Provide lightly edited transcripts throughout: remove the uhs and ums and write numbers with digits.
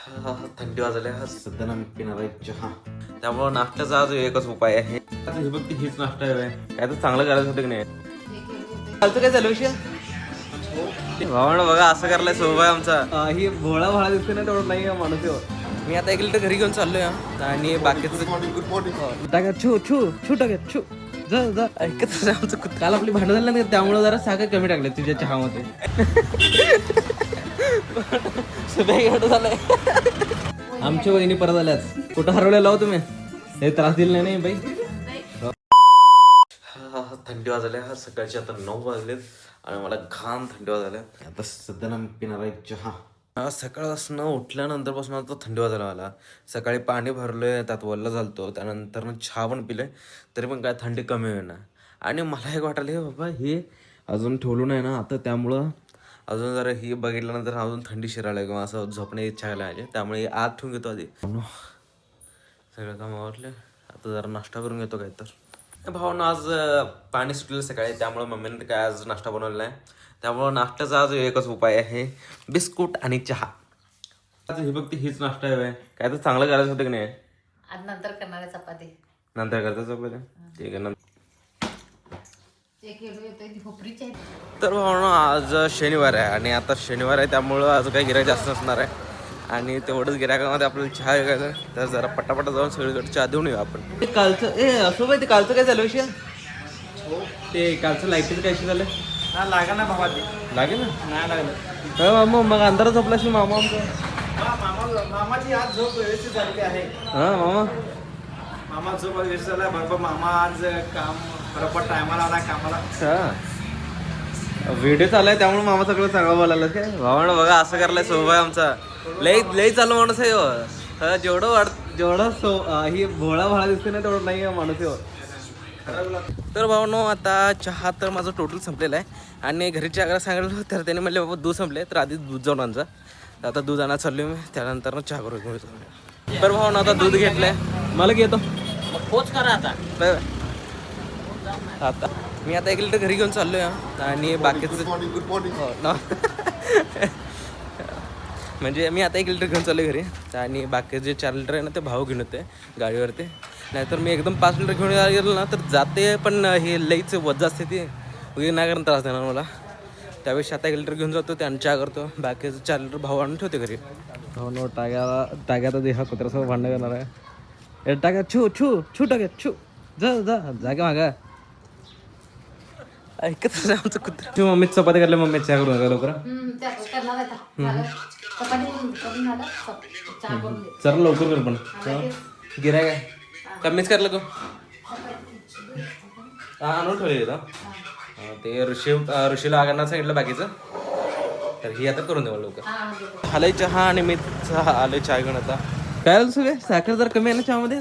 थंडी वाजल्या सध्या ना मी पिणार आहे चहा. त्यामुळं नाश्त्याचा आज एकच उपाय आहे. ही बघ हीच नाश्ता आहे काय तर चांगलं करायचं होतं की नाही. कालचं काय झालं विषय भावानं बघा असं करायला सोबत आमचा ही भोळा भाळा दिसते ना तेवढं नाही माणूस. मी आता 1 लिटर घरी घेऊन चाललोय आणि बाकीचं टाका छू छू छू टाका छू जा जा ऐकत आमचं काल आपली भांडण झालं ना त्यामुळे जरा साखर कमी टाकले तुझ्या चहामध्ये. झालंय आमच्या वहिनी परत आल्याच. कुठं हरवलेला हो तुम्ही? हे त्रास दिला नाही बाई. थंडी वाजल्या सकाळची आता 9 वाजलेत आणि मला घाम थंडी वाजल्या. आता सध्या ना मी पिणार आहे चहा. सकाळपासून उठल्यानंतर पासून आता थंडी वाजायला मला. सकाळी पाणी भरलोय त्यात वल्ल झालतो त्यानंतर चहा पण पिलोय तरी पण काय थंडी कमी होईना. आणि मला एक वाटलं बाबा हे अजून ठेवलं नाही ना आता त्यामुळं अजून जरा ही बघितल्यानंतर अजून थंडी शिरायला किंवा असं झोपणे इच्छा व्हायला पाहिजे. त्यामुळे आत ठेवून घेतो आधी. सगळं काम आवडलं आता जरा नाश्ता करून घेतो काय तर. भावानं आज पाणी सुटलेलं सकाळी त्यामुळे मम्मीने काय आज नाश्ता बनवला नाही. त्यामुळं नाश्त्याचा आज एकच उपाय आहे बिस्कुट आणि चहा. आज ही बघ हीच नाश्ता आहे काय तर चांगलं करायचं होतं की नाही. आज नंतर करणारे चपाती नंतर करता चपाती ठीक आहे. तर भावना आज शनिवार आहे आणि आता शनिवार आहे त्यामुळं आज काही गिरायक जास्त नसणार आहे. आणि तेवढंच गिरायकामध्ये आपल्याला चहा घ्यायचं तर जरा पटापटा जाऊन सगळीकडे चहा देऊन येऊ आपण. कालचं असं माहिती कालचं काय झालं विषय ते कालचं लाईटीचं काय झालं लागा ना भावा लागेल ना नाही लागलं. मामा मग अंधारात झोपला असेल मामा आमचं. मामाची आज झोप व्यवस्थित झालेली आहे. हां मामा झोप व्यवस्थित झाला बरोबर. मामा आज काम बरोबर टायमाला आला कामाला. व्हिडिओ चाललाय त्यामुळे मामा सगळं चांगलं बोलायला काय. भावानं बघा असं करायला सोबत आमचा लई चालू माणूस आहे. जेवढं ही भोळा भाळा दिसते ना तेवढं नाही माणूस. तर भावनो आता चहा तर माझं टोटल संपलेलं आहे. आणि घरी चहा सांगितलं तर त्याने म्हणले बाबा दूध संपले तर आधी दूध जाऊन आणजा. आता दूध आणायला चाललो मी त्यानंतर चहा करून घेऊ. तर भावनो आता दूध घेतलंय मला घेतो पोच करा आता. आता मी आता 1 लिटर घरी घेऊन चाललोय आणि बाकीचं म्हणजे मी आता 1 लिटर घेऊन चाललोय घरी आणि बाकी जे 4 लिटर आहे ना ते भाऊ घेऊन होते गाडीवरती. नाहीतर मी एकदम 5 लिटर घेऊन गेलो ना तर जाते पण हे लईच वजा असते ती नाही कारण त्रास देणार मला. त्यावेळेस आता 1 लिटर घेऊन जातो त्यानं चहा करतो. बाकीचं 4 लिटर भाऊ आणून ठेवते घरी. हो नो टाक्यात देहा कुत्र्यासोबत भांडण करणार आहे. टाक्या छू छू छू टाक्या छू जा जा जागा मागा ऐकत आमचं कुत्र. मम्मी चपाती करल्या मम्मी चहा करून लवकर चल लवकर कर पण गिराय काय कमीच करलं का आणून ठेवले ते ऋषीला आगांना सांगितलं बाकीचं तर ही आता करून देऊ लवकर. आलंय चहा आणि मी आलोय चहा घेऊन. आता काय झालं सगळे साखर जर कमी आहे ना चहामध्ये.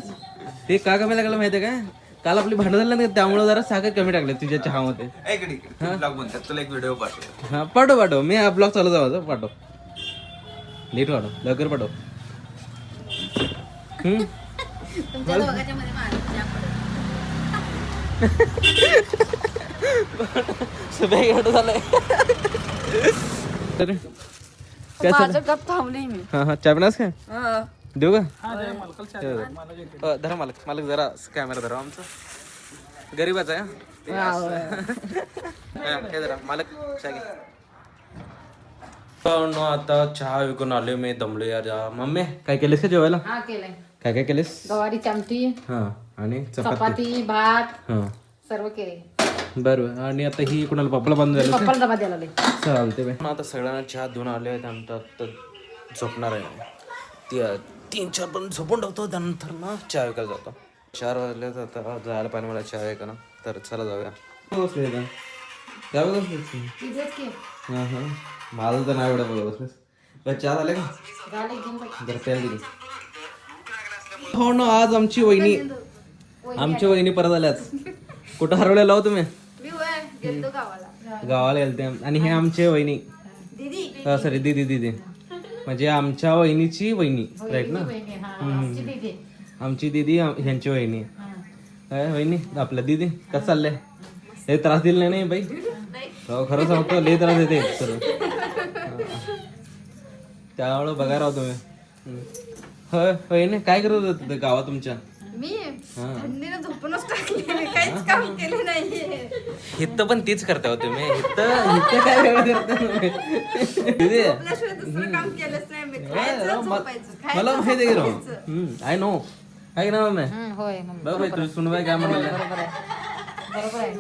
ते का कमी लागलं माहिती आहे काय काल आपली भांडण झाली ना त्यामुळे जरा साखर कमी टाकले तुझ्या चहामध्ये. तुला एक व्हिडिओ पाठव. हा पाठव मी हा ब्लॉग चालू जाऊ पाठव नीट पाठव लवकर पाठव. झालंय हा चहा पिणास काय देऊ का धरा मालक जरा कॅमेरा धरा आमचं गरीबाच आहे जरा मालक आता चहा विकून आलोय मी दमलो यार. मम्मी काय केलेस का जेवायला? काय काय केलेस? गवारीची आमटी हा आणि चपाती भात हा सर्व केले. बरोबर. आणि आता ही कुणाला पप्पाला बांधून झालं पप्पाला डबा द्यायला चालते. आता सगळ्यांना चहा देऊन आले आहेत आमचा आता झोपणार आहे. 3-4 पण झोपून टाकतो त्यानंतर ना चहा विकायला जातो. 4 वाजले आता जायला पाहिजे मला चहा विकायला तर चला जाऊया. हां हां माझं तर नाही एवढं बघा बसलेस चहा झाले का जर प्यायला दिली. हो ना आज आमची वहिनी परत आल्याच. कुठं हरवलेला हो तुम्ही? गावाला गेलते आणि हे आमचे वहिनी सॉरी दीदी म्हणजे आमच्या वहिनीची वहिनी राईट ना. आमची दीदी ह्यांची वहिनी वहिनी आपल्या दीदी कसं चाललंय. हे त्रास दिला नाही बाई खरं सांगतो लय त्रास देते सर्व त्यामुळं बघा राव तुम्ही होय होय ना, काय करत होतं तिथं गावात तुमच्या? मी थंडीनं झोपूनच टाकली, मी काहीच काम केलं नाहीये. इथं पण तीच करता हो तुम्ही. इथं काय वेगळं करता तुम्ही? झोपल्याशिवाय दुसरं काम केलंच नाही मी. खायचं, झोपायचं, मला खायचं, माहिती आहे की झोपायचं. I know. काय ना मम्मी? होय मम्मी. बघ बाई तुझी सुनबाई काय म्हणाल्या? बरोबर आहे बरोबर आहे.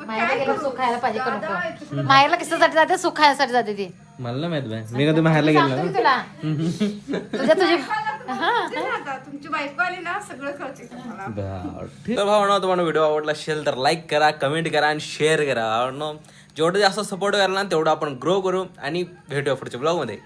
माहेरला गेलं सुख खायला पाहिजे का नको? माहेरला कशासाठी जाते? सुख खायसाठी जाते ती. मला नाही माहित बाई, मी कधी बाहेरला गेलो सांगतो ना. की तुला तुझी चला आता, तुमची बायको आली ना सगळं कळते तुम्हाला. तर भावना तुम्हाला व्हिडिओ आवडला असेल तर लाईक करा, कमेंट करा आणि शेअर करा. जेवढं जास्त सपोर्ट कराल ना तेवढं आपण ग्रो करू आणि भेटूया पुढच्या ब्लॉगमध्ये.